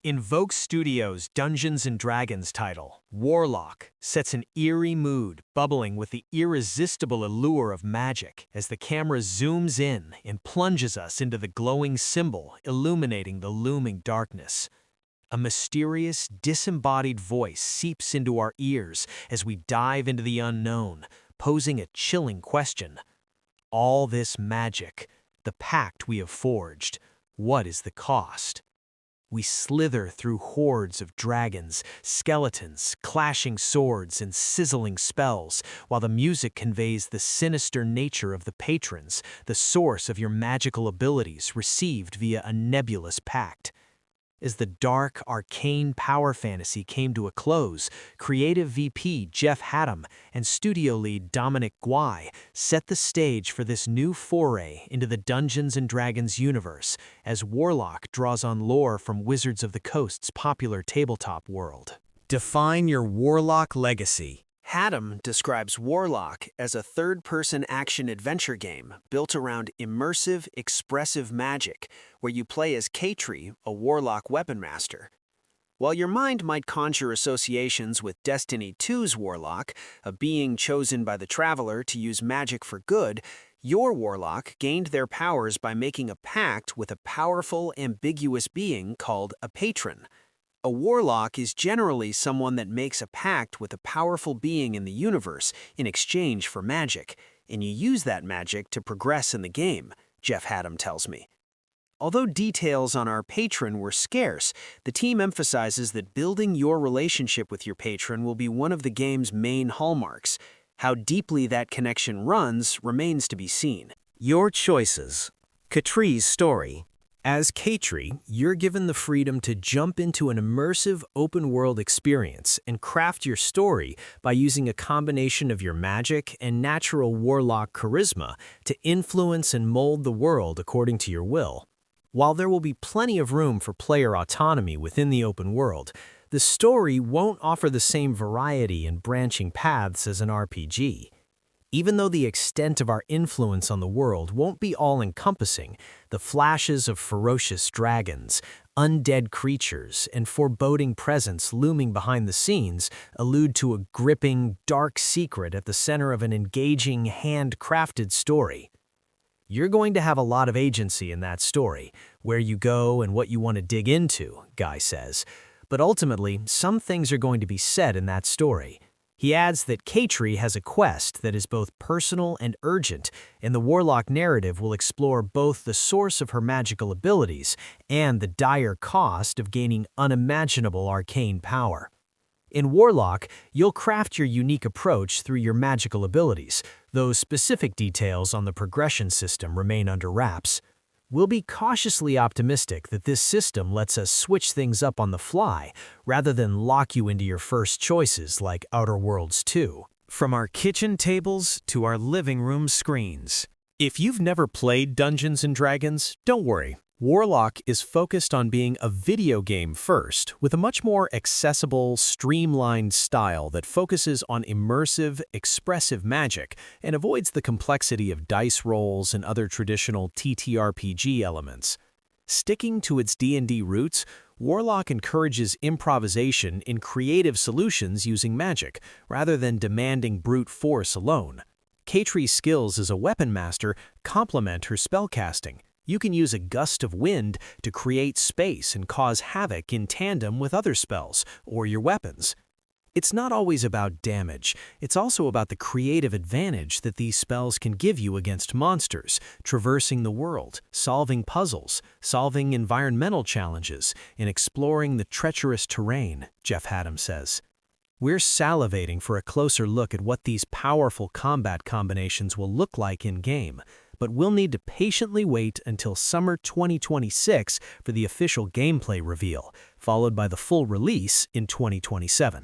Invoke Studios' Dungeons & Dragons title, Warlock, sets an eerie mood bubbling with the irresistible allure of magic as the camera zooms in and plunges us into the glowing symbol illuminating the looming darkness. A mysterious, disembodied voice seeps into our ears as we dive into the unknown, posing a chilling question. All this magic, the pact we have forged, what is the cost? We slither through hordes of dragons, skeletons, clashing swords, and sizzling spells, while the music conveys the sinister nature of the patrons, the source of your magical abilities received via a nebulous pact. As the dark, arcane power fantasy came to a close, creative VP Jeff Haddam and studio lead Dominic Guai set the stage for this new foray into the Dungeons & Dragons universe as Warlock draws on lore from Wizards of the Coast's popular tabletop world. Define your Warlock legacy. Haddam describes Warlock as a third-person action-adventure game built around immersive, expressive magic, where you play as Katri, a Warlock weaponmaster. While your mind might conjure associations with Destiny 2's Warlock, a being chosen by the Traveler to use magic for good, your Warlock gained their powers by making a pact with a powerful, ambiguous being called a patron. A warlock is generally someone that makes a pact with a powerful being in the universe in exchange for magic, and you use that magic to progress in the game, Jeff Haddam tells me. Although details on our patron were scarce, the team emphasizes that building your relationship with your patron will be one of the game's main hallmarks. How deeply that connection runs remains to be seen. Your choices. Katri's story. As Katri, you're given the freedom to jump into an immersive open-world experience and craft your story by using a combination of your magic and natural warlock charisma to influence and mold the world according to your will. While there will be plenty of room for player autonomy within the open world, the story won't offer the same variety and branching paths as an RPG. Even though the extent of our influence on the world won't be all-encompassing, the flashes of ferocious dragons, undead creatures, and foreboding presence looming behind the scenes allude to a gripping, dark secret at the center of an engaging, handcrafted story. You're going to have a lot of agency in that story, where you go and what you want to dig into, Guy says. But ultimately, some things are going to be said in that story. He adds that Katri has a quest that is both personal and urgent, and the Warlock narrative will explore both the source of her magical abilities and the dire cost of gaining unimaginable arcane power. In Warlock, you'll craft your unique approach through your magical abilities, though specific details on the progression system remain under wraps. We'll be cautiously optimistic that this system lets us switch things up on the fly rather than lock you into your first choices like Outer Worlds 2. From our kitchen tables to our living room screens. If you've never played Dungeons & Dragons, don't worry. Warlock is focused on being a video game first, with a much more accessible, streamlined style that focuses on immersive, expressive magic and avoids the complexity of dice rolls and other traditional TTRPG elements. Sticking to its D&D roots, Warlock encourages improvisation in creative solutions using magic, rather than demanding brute force alone. Katri's skills as a weapon master complement her spellcasting. You can use a gust of wind to create space and cause havoc in tandem with other spells or your weapons. It's not always about damage, it's also about the creative advantage that these spells can give you against monsters, traversing the world, solving puzzles, solving environmental challenges, and exploring the treacherous terrain, Jeff Haddam says. We're salivating for a closer look at what these powerful combat combinations will look like in-game, but we'll need to patiently wait until summer 2026 for the official gameplay reveal, followed by the full release in 2027.